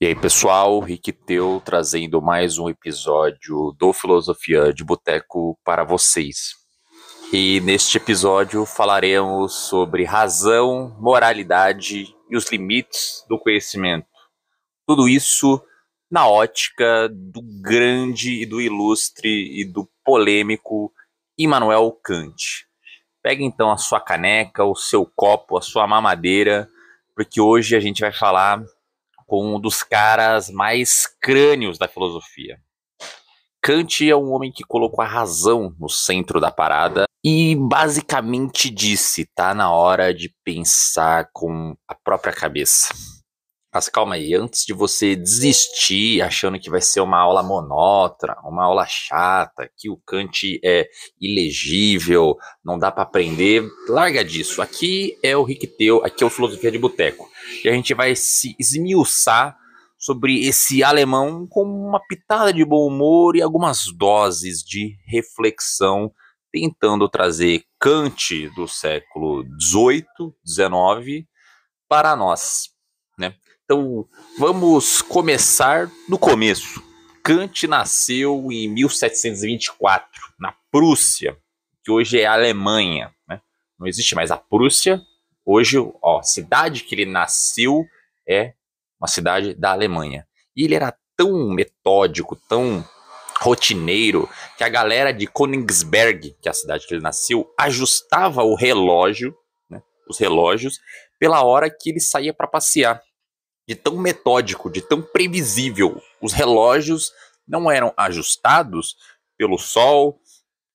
E aí, pessoal, Rick Teu trazendo mais um episódio do Filosofia de Boteco para vocês. E neste episódio falaremos sobre razão, moralidade e os limites do conhecimento. Tudo isso na ótica do grande e do ilustre e do polêmico Immanuel Kant. Pegue então a sua caneca, o seu copo, a sua mamadeira, porque hoje a gente vai falar com um dos caras mais crânios da filosofia. Kant é um homem que colocou a razão no centro da parada e basicamente disse: tá na hora de pensar com a própria cabeça. Mas calma aí, antes de você desistir achando que vai ser uma aula monótona, uma aula chata, que o Kant é ilegível, não dá para aprender, larga disso. Aqui é o Rick Teu, aqui é o Filosofia de Boteco. E a gente vai se esmiuçar sobre esse alemão com uma pitada de bom humor e algumas doses de reflexão, tentando trazer Kant do século XVIII, XIX para nós, né? Então, vamos começar do começo. Kant nasceu em 1724, na Prússia, que hoje é a Alemanha, né? Não existe mais a Prússia. Hoje, a cidade que ele nasceu é uma cidade da Alemanha. E ele era tão metódico, tão rotineiro, que a galera de Königsberg, que é a cidade que ele nasceu, ajustava o relógio, né, os relógios, pela hora que ele saía para passear. De tão metódico, de tão previsível. Os relógios não eram ajustados pelo sol,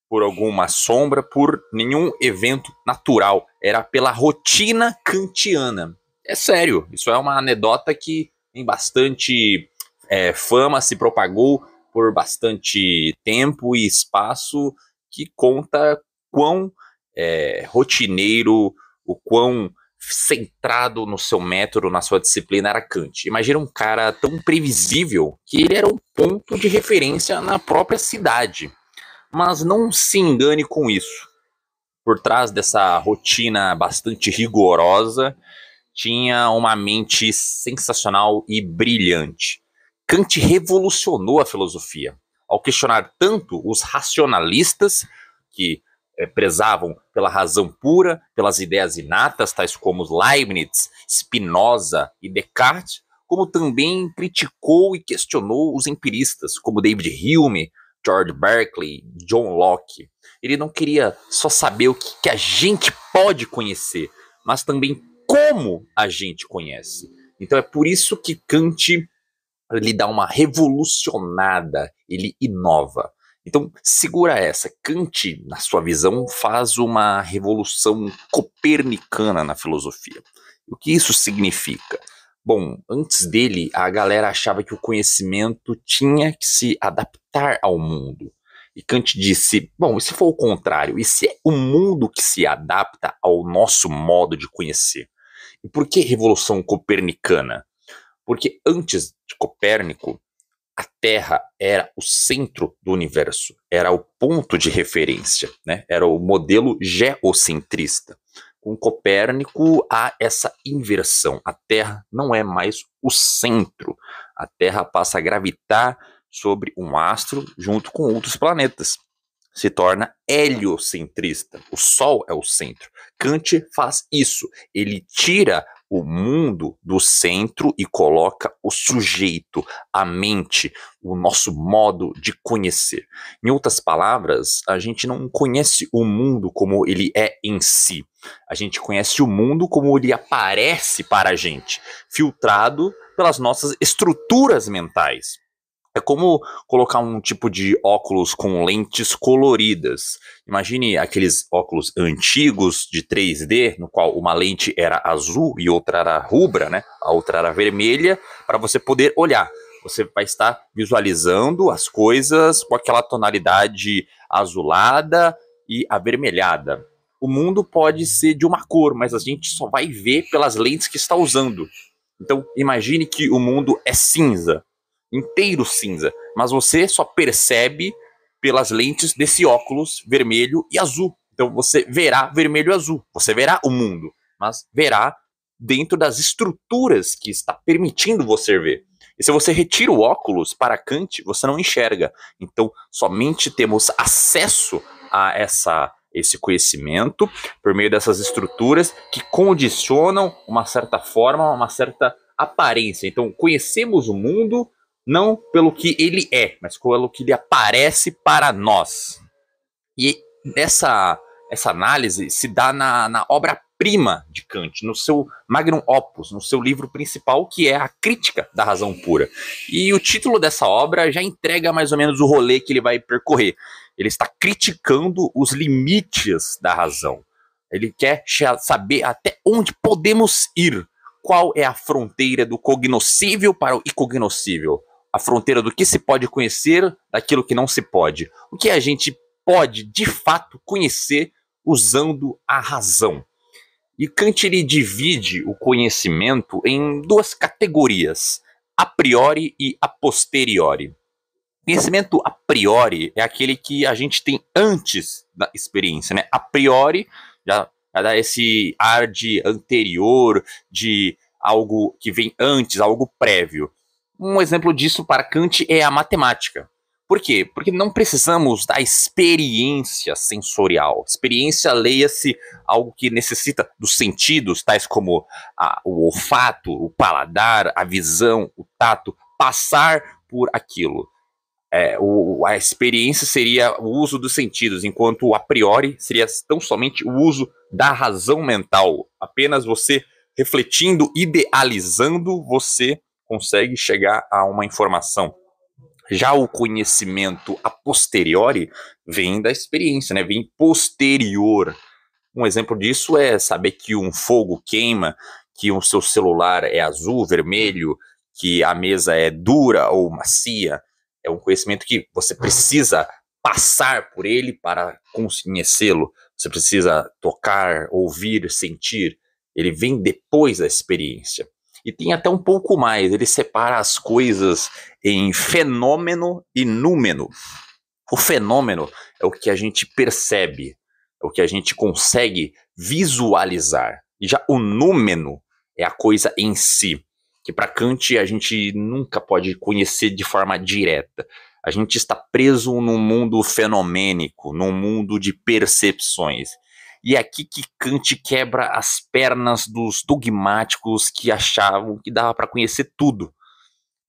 por alguma sombra, por nenhum evento natural. Era pela rotina kantiana. É sério, isso é uma anedota que tem bastante fama, se propagou por bastante tempo e espaço, que conta quão rotineiro, o quão centrado no seu método, na sua disciplina, era Kant. Imagina um cara tão previsível que ele era um ponto de referência na própria cidade. Mas não se engane com isso. Por trás dessa rotina bastante rigorosa, tinha uma mente sensacional e brilhante. Kant revolucionou a filosofia ao questionar tanto os racionalistas, que prezavam pela razão pura, pelas ideias inatas, tais como Leibniz, Spinoza e Descartes, como também criticou e questionou os empiristas, como David Hume, George Berkeley, John Locke. Ele não queria só saber o que a gente pode conhecer, mas também como a gente conhece. Então é por isso que Kant ele dá uma revolucionada, ele inova. Então, segura essa. Kant, na sua visão, faz uma revolução copernicana na filosofia. O que isso significa? Bom, antes dele, a galera achava que o conhecimento tinha que se adaptar ao mundo. E Kant disse, bom, e se for o contrário? E se é o mundo que se adapta ao nosso modo de conhecer? E por que revolução copernicana? Porque antes de Copérnico, a Terra era o centro do universo, era o ponto de referência, né? Era o modelo geocentrista. Com Copérnico há essa inversão. A Terra não é mais o centro. A Terra passa a gravitar sobre um astro junto com outros planetas. Se torna heliocentrista. O Sol é o centro. Kant faz isso. Ele tira o mundo do centro e coloca o sujeito, a mente, o nosso modo de conhecer. Em outras palavras, a gente não conhece o mundo como ele é em si. A gente conhece o mundo como ele aparece para a gente, filtrado pelas nossas estruturas mentais. É como colocar um tipo de óculos com lentes coloridas. Imagine aqueles óculos antigos de 3D, no qual uma lente era azul e outra era rubra, né? A outra era vermelha, para você poder olhar. Você vai estar visualizando as coisas com aquela tonalidade azulada e avermelhada. O mundo pode ser de uma cor, mas a gente só vai ver pelas lentes que está usando. Então, imagine que o mundo é cinza, inteiro cinza, mas você só percebe pelas lentes desse óculos vermelho e azul. Então você verá vermelho e azul, você verá o mundo, mas verá dentro das estruturas que está permitindo você ver. E se você retira o óculos, para Kant, você não enxerga. Então, somente temos acesso a esse conhecimento por meio dessas estruturas que condicionam uma certa forma, uma certa aparência. Então, conhecemos o mundo não pelo que ele é, mas pelo que ele aparece para nós. E essa análise se dá na obra-prima de Kant, no seu magnum opus, no seu livro principal, que é a Crítica da Razão Pura. E o título dessa obra já entrega mais ou menos o rolê que ele vai percorrer. Ele está criticando os limites da razão. Ele quer saber até onde podemos ir. Qual é a fronteira do cognoscível para o incognoscível? A fronteira do que se pode conhecer, daquilo que não se pode. O que a gente pode, de fato, conhecer usando a razão. E Kant ele divide o conhecimento em duas categorias, a priori e a posteriori. Conhecimento a priori é aquele que a gente tem antes da experiência, né? A priori já dá esse ar de anterior, de algo que vem antes, algo prévio. Um exemplo disso para Kant é a matemática. Por quê? Porque não precisamos da experiência sensorial. Experiência, leia-se algo que necessita dos sentidos, tais como o olfato, o paladar, a visão, o tato, passar por aquilo. A experiência seria o uso dos sentidos, enquanto o a priori seria tão somente o uso da razão mental. Apenas você refletindo, idealizando, você consegue chegar a uma informação. Já o conhecimento a posteriori vem da experiência, né? Vem posterior. Um exemplo disso é saber que um fogo queima, que o seu celular é azul, vermelho, que a mesa é dura ou macia. É um conhecimento que você precisa passar por ele para conhecê-lo. Você precisa tocar, ouvir, sentir. Ele vem depois da experiência. E tem até um pouco mais, ele separa as coisas em fenômeno e númeno. O fenômeno é o que a gente percebe, é o que a gente consegue visualizar. E já o númeno é a coisa em si, que para Kant a gente nunca pode conhecer de forma direta. A gente está preso num mundo fenomênico, num mundo de percepções. E é aqui que Kant quebra as pernas dos dogmáticos que achavam que dava para conhecer tudo.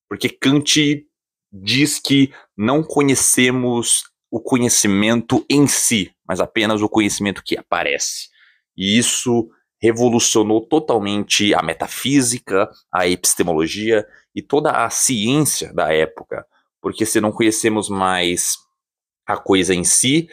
Porque Kant diz que não conhecemos o conhecimento em si, mas apenas o conhecimento que aparece. E isso revolucionou totalmente a metafísica, a epistemologia e toda a ciência da época. Porque se não conhecemos mais a coisa em si,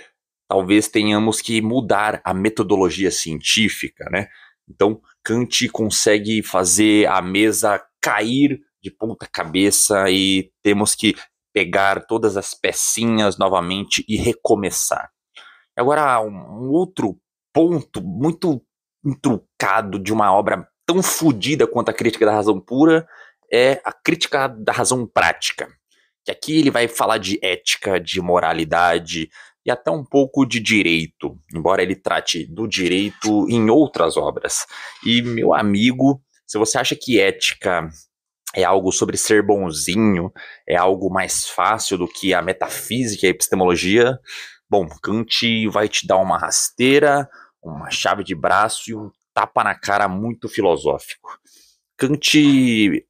talvez tenhamos que mudar a metodologia científica, né? Então, Kant consegue fazer a mesa cair de ponta cabeça e temos que pegar todas as pecinhas novamente e recomeçar. Agora, um outro ponto muito intrucado de uma obra tão fodida quanto a Crítica da Razão Pura é a Crítica da Razão Prática. Que aqui ele vai falar de ética, de moralidade e até um pouco de direito, embora ele trate do direito em outras obras. E, meu amigo, se você acha que ética é algo sobre ser bonzinho, é algo mais fácil do que a metafísica e a epistemologia, bom, Kant vai te dar uma rasteira, uma chave de braço e um tapa na cara muito filosófico. Kant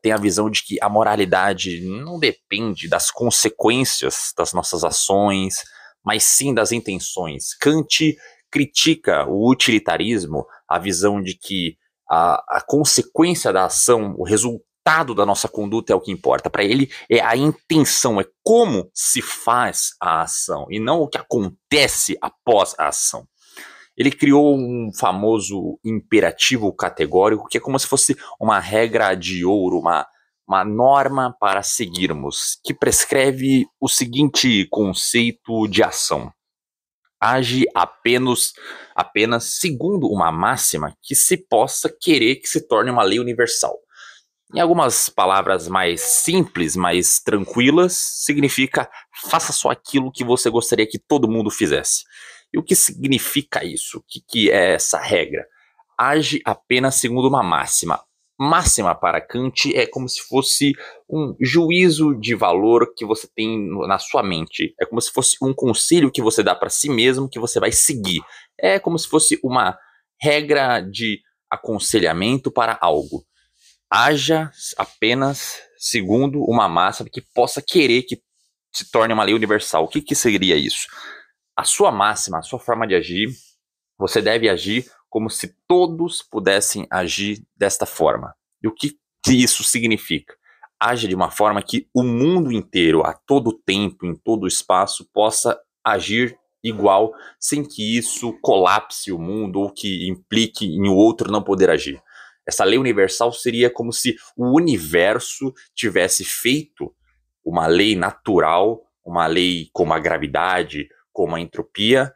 tem a visão de que a moralidade não depende das consequências das nossas ações, mas sim das intenções. Kant critica o utilitarismo, a visão de que a consequência da ação, o resultado da nossa conduta é o que importa. Para ele é a intenção, é como se faz a ação e não o que acontece após a ação. Ele criou um famoso imperativo categórico, que é como se fosse uma regra de ouro, uma norma para seguirmos, que prescreve o seguinte conceito de ação. Age apenas segundo uma máxima que se possa querer que se torne uma lei universal. Em algumas palavras mais simples, mais tranquilas, significa faça só aquilo que você gostaria que todo mundo fizesse. E o que significa isso? O que é essa regra? Age apenas segundo uma máxima. máxima para Kant é como se fosse um juízo de valor que você tem na sua mente. É como se fosse um conselho que você dá para si mesmo que você vai seguir. É como se fosse uma regra de aconselhamento para algo. Haja apenas segundo uma máxima que possa querer que se torne uma lei universal. O que seria isso? A sua máxima, a sua forma de agir, você deve agir como se todos pudessem agir desta forma. E o que isso significa? Age de uma forma que o mundo inteiro, a todo tempo, em todo espaço, possa agir igual, sem que isso colapse o mundo ou que implique em o outro não poder agir. Essa lei universal seria como se o universo tivesse feito uma lei natural, uma lei como a gravidade, como a entropia,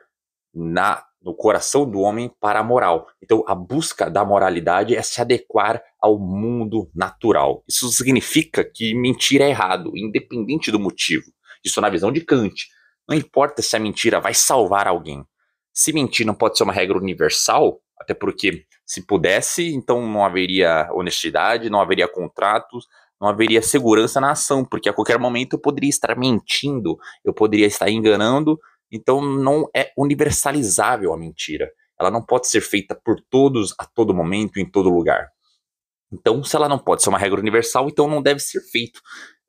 no coração do homem para a moral. Então, a busca da moralidade é se adequar ao mundo natural. Isso significa que mentir é errado, independente do motivo. Isso na visão de Kant. Não importa se a mentira vai salvar alguém. Se mentir não pode ser uma regra universal, até porque se pudesse, então não haveria honestidade, não haveria contratos, não haveria segurança na ação, porque a qualquer momento eu poderia estar mentindo, eu poderia estar enganando. Então não é universalizável a mentira. Ela não pode ser feita por todos, a todo momento, em todo lugar. Então, se ela não pode ser uma regra universal, então não deve ser feito.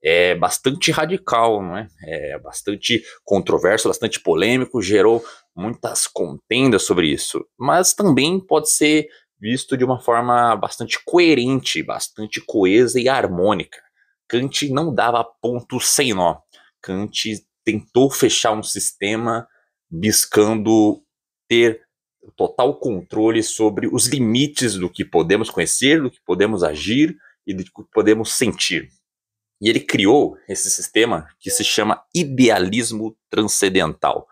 É bastante radical, não é? É bastante controverso, bastante polêmico, gerou muitas contendas sobre isso. Mas também pode ser visto de uma forma bastante coerente, bastante coesa e harmônica. Kant não dava ponto sem nó. Kant tentou fechar um sistema buscando ter total controle sobre os limites do que podemos conhecer, do que podemos agir e do que podemos sentir. E ele criou esse sistema que se chama idealismo transcendental.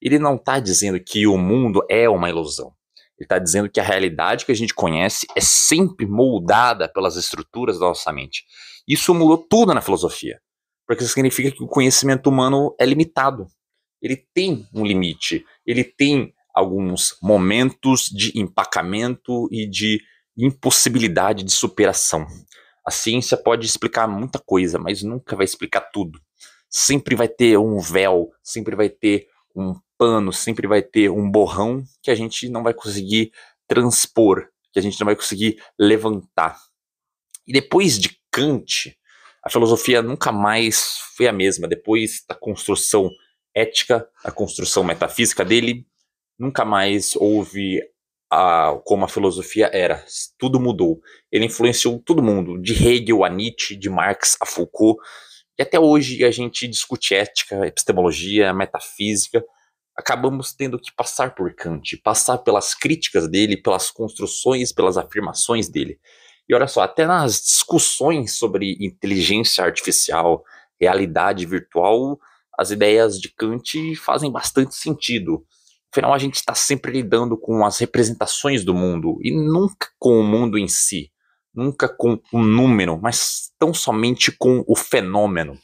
Ele não está dizendo que o mundo é uma ilusão. Ele está dizendo que a realidade que a gente conhece é sempre moldada pelas estruturas da nossa mente. Isso mudou tudo na filosofia, porque isso significa que o conhecimento humano é limitado. Ele tem um limite, ele tem alguns momentos de empacamento e de impossibilidade de superação. A ciência pode explicar muita coisa, mas nunca vai explicar tudo. Sempre vai ter um véu, sempre vai ter um pano, sempre vai ter um borrão que a gente não vai conseguir transpor, que a gente não vai conseguir levantar. E depois de Kant, a filosofia nunca mais foi a mesma. Depois da construção ética, a construção metafísica dele, nunca mais houve como a filosofia era. Tudo mudou. Ele influenciou todo mundo, de Hegel a Nietzsche, de Marx a Foucault. E até hoje a gente discute ética, epistemologia, metafísica. Acabamos tendo que passar por Kant, passar pelas críticas dele, pelas construções, pelas afirmações dele. E olha só, até nas discussões sobre inteligência artificial, realidade virtual, as ideias de Kant fazem bastante sentido. Afinal, a gente está sempre lidando com as representações do mundo e nunca com o mundo em si, nunca com o número, mas tão somente com o fenômeno.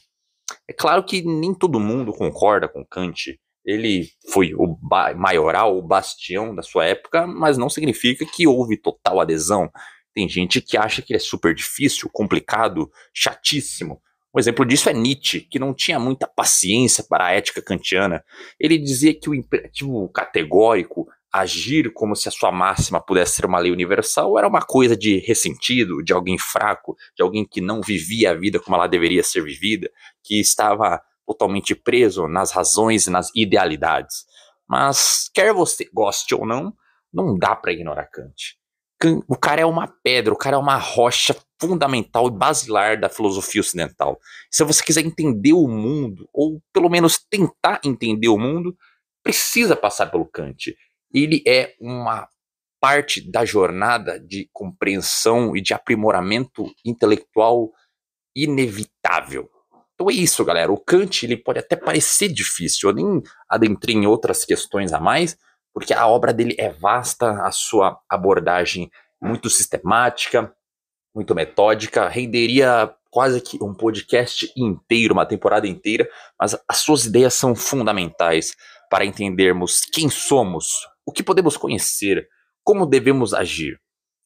É claro que nem todo mundo concorda com Kant. Ele foi o maioral, o bastião da sua época, mas não significa que houve total adesão. Tem gente que acha que ele é super difícil, complicado, chatíssimo. Um exemplo disso é Nietzsche, que não tinha muita paciência para a ética kantiana. Ele dizia que o imperativo categórico, agir como se a sua máxima pudesse ser uma lei universal, era uma coisa de ressentido, de alguém fraco, de alguém que não vivia a vida como ela deveria ser vivida, que estava totalmente preso nas razões e nas idealidades. Mas, quer você goste ou não, não dá para ignorar Kant. O cara é uma pedra, o cara é uma rocha fundamental e basilar da filosofia ocidental. Se você quiser entender o mundo, ou pelo menos tentar entender o mundo, precisa passar pelo Kant. Ele é uma parte da jornada de compreensão e de aprimoramento intelectual inevitável. Então é isso, galera. O Kant ele pode até parecer difícil. Eu nem adentrei em outras questões a mais, porque a obra dele é vasta, a sua abordagem muito sistemática, muito metódica, renderia quase que um podcast inteiro, uma temporada inteira, mas as suas ideias são fundamentais para entendermos quem somos, o que podemos conhecer, como devemos agir.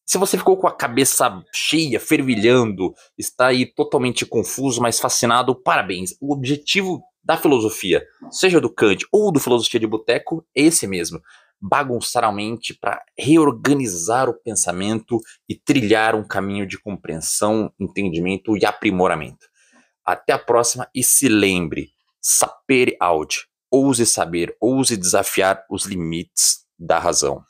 Se você ficou com a cabeça cheia, fervilhando, está aí totalmente confuso, mas fascinado, parabéns. O objetivo da filosofia, seja do Kant ou do Filosofia de Boteco, é esse mesmo. Bagunçar a mente para reorganizar o pensamento e trilhar um caminho de compreensão, entendimento e aprimoramento. Até a próxima e se lembre, sapere aude, ouse saber, ouse desafiar os limites da razão.